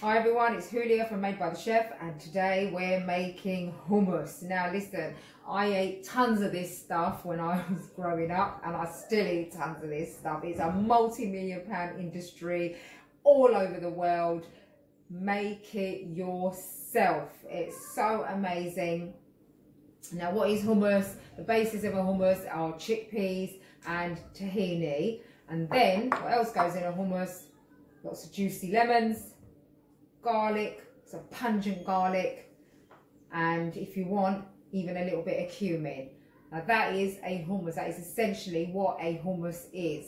Hi everyone, it's Hulya from Made by the Chef, and today we're making hummus. Now listen, I ate tons of this stuff when I was growing up, and I still eat tons of this stuff. It's a multi-million-pound industry all over the world. Make it yourself. It's so amazing. Now what is hummus? The basis of a hummus are chickpeas and tahini, and then what else goes in a hummus? Lots of juicy lemons, garlic, some pungent garlic, and if you want, even a little bit of cumin. Now that is a hummus. That is essentially what a hummus is.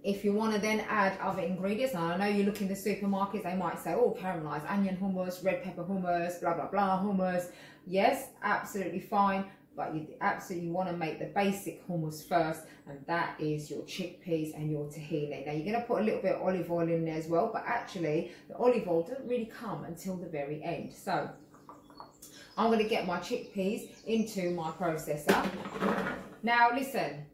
If you want to then add other ingredients, now I know you look in the supermarkets, they might say, oh, caramelized onion hummus, red pepper hummus, blah blah blah hummus. Yes, absolutely fine, but you absolutely want to make the basic hummus first, and that is your chickpeas and your tahini. Now you're going to put a little bit of olive oil in there as well, but actually the olive oil doesn't really come until the very end. So I'm going to get my chickpeas into my processor. Now listen,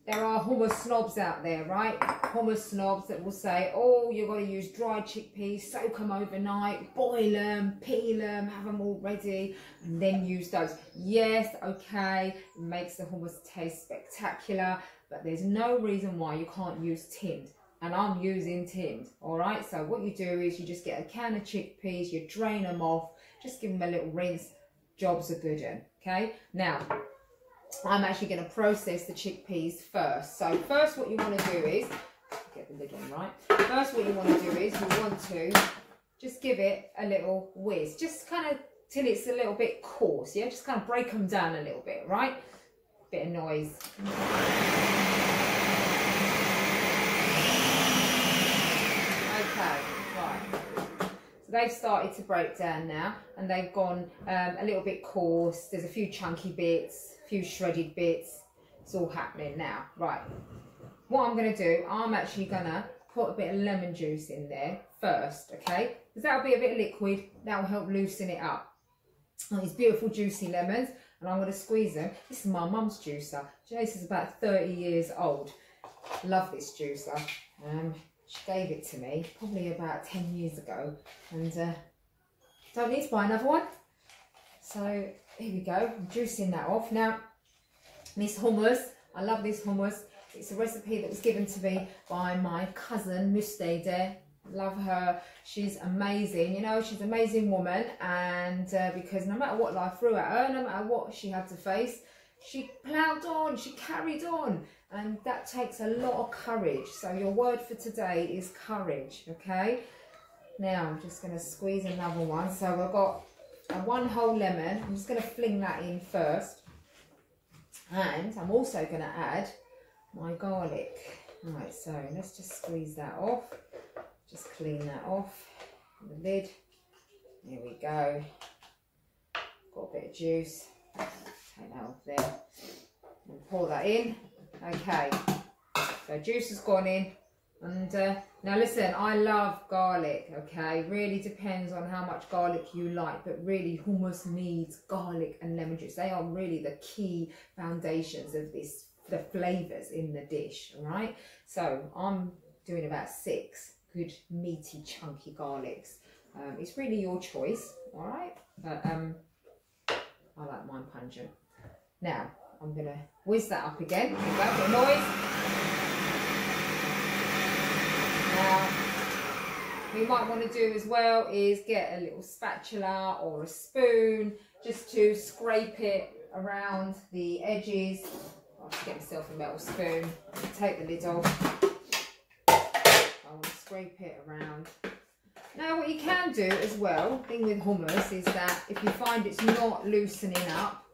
there are hummus snobs out there, right? Hummus snobs that will say, oh, you've got to use dried chickpeas, soak them overnight, boil them, peel them, have them all ready, and then use those. Yes, okay, it makes the hummus taste spectacular, but there's no reason why you can't use tinned. And I'm using tinned, all right? So what you do is you just get a can of chickpeas, you drain them off, just give them a little rinse, jobs are good, okay? Now, I'm actually going to process the chickpeas first. So first what you want to do is, get the lid on right, first what you want to do is you want to just give it a little whiz, just kind of till it's a little bit coarse, yeah, just kind of break them down a little bit, right? Bit of noise. Okay, right. So they've started to break down now, and they've gone a little bit coarse. There's a few chunky bits, few shredded bits. It's all happening now. Right, what I'm going to do, I'm actually going to put a bit of lemon juice in there first, okay, because that'll be a bit of liquid, that will help loosen it up. And these beautiful juicy lemons, and I'm going to squeeze them. This is my mum's juicer. This is about 30 years old. Love this juicer. She gave it to me probably about 10 years ago, and don't need to buy another one. So here we go, I'm juicing that off. Now, this hummus, I love this hummus. It's a recipe that was given to me by my cousin, Mustede. Love her, she's amazing. You know, she's an amazing woman, and because no matter what life threw at her, no matter what she had to face, she ploughed on, she carried on, and that takes a lot of courage. So your word for today is courage, okay? Now, I'm just going to squeeze another one. So I've got one whole lemon. I'm just going to fling that in first, and I'm also going to add my garlic. Right, so let's just squeeze that off, just clean that off the lid. There we go, got a bit of juice, take that off there and pour that in. Okay, so juice has gone in. And now listen, I love garlic, okay? Really depends on how much garlic you like, but really hummus needs garlic and lemon juice. They are really the key foundations of this, the flavours in the dish, all right? So I'm doing about 6 good meaty chunky garlics. It's really your choice, all right? But I like mine pungent. Now I'm gonna whiz that up again. There you go, bit of noise. Now, what you might want to do as well is get a little spatula or a spoon just to scrape it around the edges. I'll just get myself a metal spoon, take the lid off. I want to scrape it around. Now what you can do as well, thing with hummus, is that if you find it's not loosening up,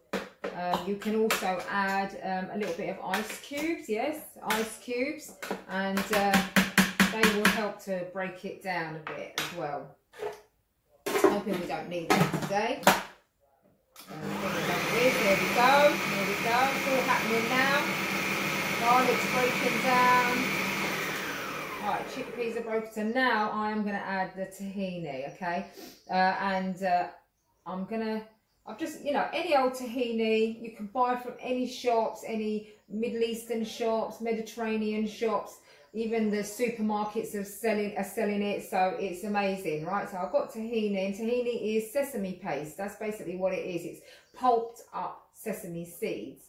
you can also add a little bit of ice cubes, yes, ice cubes, and they will help to break it down a bit as well. Hoping we don't need that today. There we go, it's all happening now. Garlic's breaking down. Right, chickpeas are broken, so now I am going to add the tahini, okay? I've just, you know, any old tahini you can buy from any shops, any Middle Eastern shops, Mediterranean shops. Even the supermarkets are selling it, so it's amazing, right? So I've got tahini, and tahini is sesame paste. That's basically what it is. It's pulped up sesame seeds.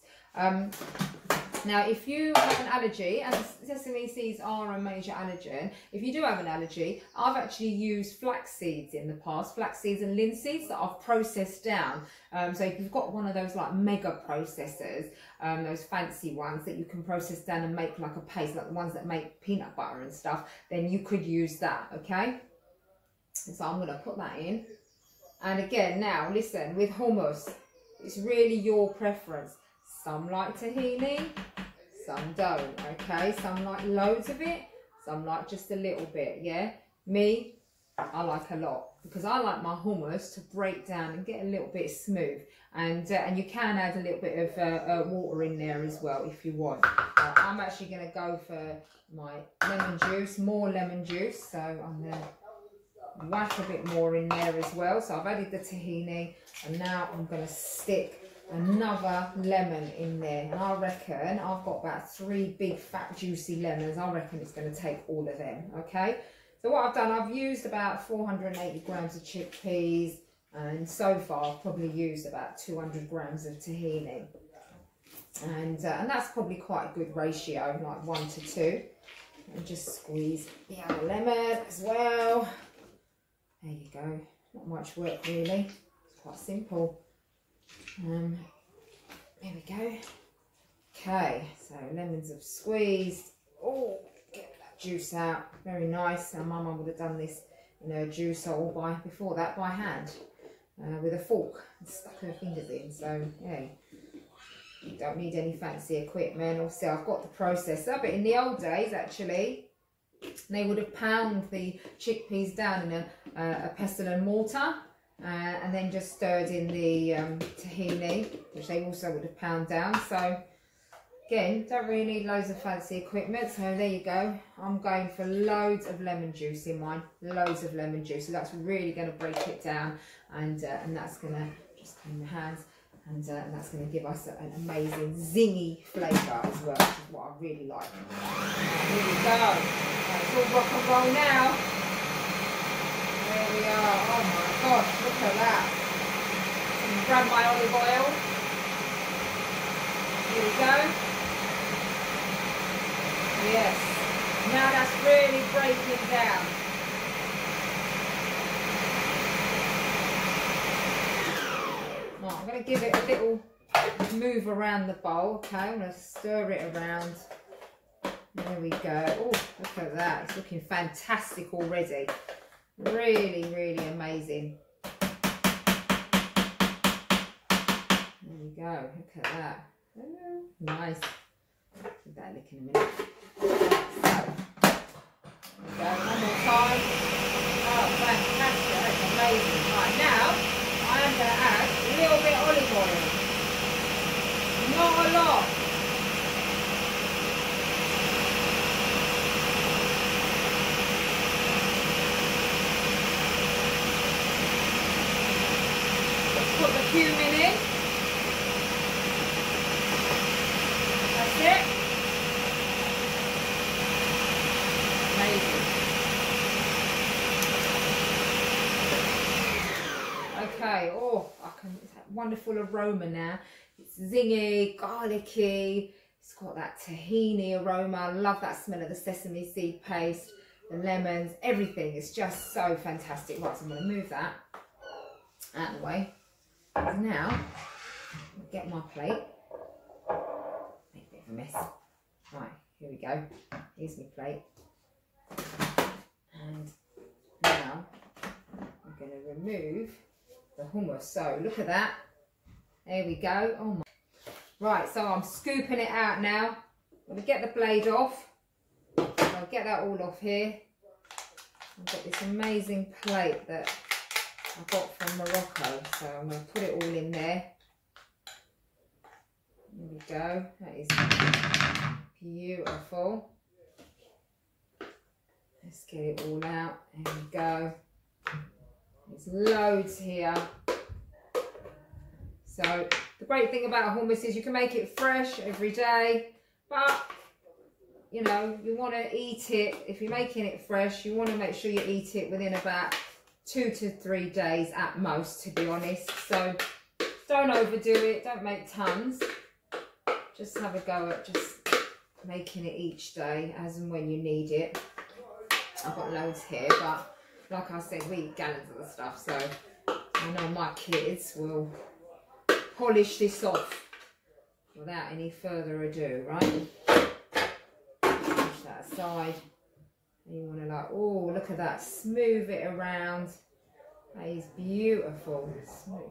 Now, if you have an allergy, and sesame seeds are a major allergen, if you do have an allergy, I've actually used flax seeds in the past, flax seeds and linseeds that I've processed down. So if you've got one of those like mega processors, those fancy ones that you can process down and make like a paste, like the ones that make peanut butter and stuff, then you could use that, okay? So I'm going to put that in. And again, now listen, with hummus, it's really your preference. Some like tahini, some don't, okay? Some like loads of it, some like just a little bit, yeah? Me, I like a lot, because I like my hummus to break down and get a little bit smooth. And you can add a little bit of water in there as well if you want. I'm actually going to go for my lemon juice, more lemon juice. So I'm going to whack a bit more in there as well. So I've added the tahini, and now I'm going to stick another lemon in there, and I reckon I've got about 3 big fat juicy lemons. I reckon it's going to take all of them, okay? So what I've done, I've used about 480 grams of chickpeas, and so far I've probably used about 200 grams of tahini, and that's probably quite a good ratio, like 1 to 2. And just squeeze the other lemon as well. There you go. Not much work really, it's quite simple. There we go. Okay, so lemons have squeezed. Oh, get that juice out. Very nice. And my mum would have done this in her juicer all before that by hand with a fork and stuck her fingers in. So yeah, you don't need any fancy equipment. Obviously, I've got the processor, but in the old days, actually, they would have pounded the chickpeas down in a pestle and mortar. And then just stirred in the tahini, which they also would have pounded down. So again, don't really need loads of fancy equipment. So there you go. I'm going for loads of lemon juice in mine, loads of lemon juice. So that's really going to break it down, and that's going to just clean the hands, and that's going to give us an amazing zingy flavour as well, which is what I really like. Here we go. Right, it's all rock and roll now. There we are. Oh my gosh, look at that. And grab my olive oil. Here we go. Yes. Now that's really breaking down. Right, I'm going to give it a little move around the bowl. Okay, I'm going to stir it around. There we go. Oh, look at that. It's looking fantastic already. Really, really amazing. There we go. Look at that. Oh, nice. Give that a lick in a minute. So, there we go. One more time. Oh, fantastic. That's amazing. Right, now I am going to add a little bit of olive oil. Not a lot. Put the cumin in. That's it. Amazing. Okay, oh, it's that wonderful aroma now. It's zingy, garlicky. It's got that tahini aroma. I love that smell of the sesame seed paste, the lemons, everything. It's just so fantastic. Right, so I'm going to move that out of the way. Now, I'll get my plate. Make a bit of a mess. Right, here we go. Here's my plate. And now, I'm going to remove the hummus. So, look at that. There we go. Oh my. Right, so I'm scooping it out now. I'm going to get the blade off. I'll get that all off here. I've got this amazing plate that I got from Morocco, so I'm going to put it all in there. There we go. That is beautiful. Let's get it all out. There we go. There's loads here. So the great thing about hummus is you can make it fresh every day, but you know, you want to eat it, if you're making it fresh, you want to make sure you eat it within about 2 to 3 days at most, to be honest. So don't overdo it, don't make tons. Just have a go at just making it each day as and when you need it. I've got loads here, but like I said, we eat gallons of the stuff, so I know my kids will polish this off without any further ado, right? Push that aside. And you want to like, oh, look at that, smooth it around. That is beautiful.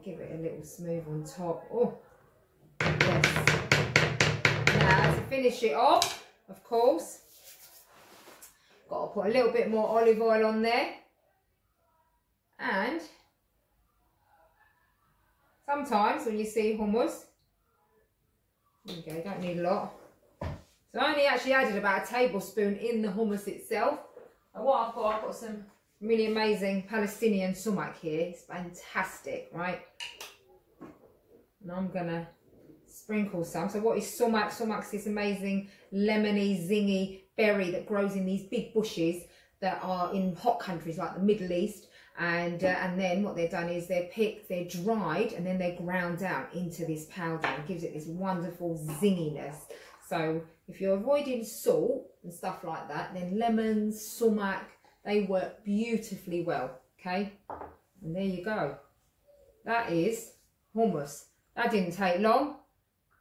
Give it a little smooth on top. Oh, yes. Now to finish it off, of course, got to put a little bit more olive oil on there. And sometimes when you see hummus, there you go, don't need a lot. So I only actually added about a tablespoon in the hummus itself. And what I've got some really amazing Palestinian Sumac here. It's fantastic, right? And I'm gonna sprinkle some. So what is Sumac? Sumac's this amazing lemony, zingy berry that grows in these big bushes that are in hot countries like the Middle East. And then what they've done is they're picked, they're dried, and then they're ground down into this powder and gives it this wonderful zinginess. So if you're avoiding salt and stuff like that, then lemons, sumac, they work beautifully well, okay? And there you go. That is hummus. That didn't take long.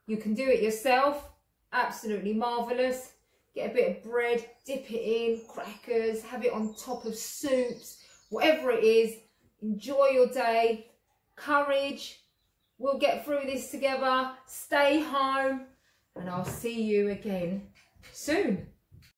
You can do it yourself. Absolutely marvellous. Get a bit of bread, dip it in, crackers, have it on top of soups, whatever it is. Enjoy your day. Courage. We'll get through this together. Stay home. And I'll see you again soon.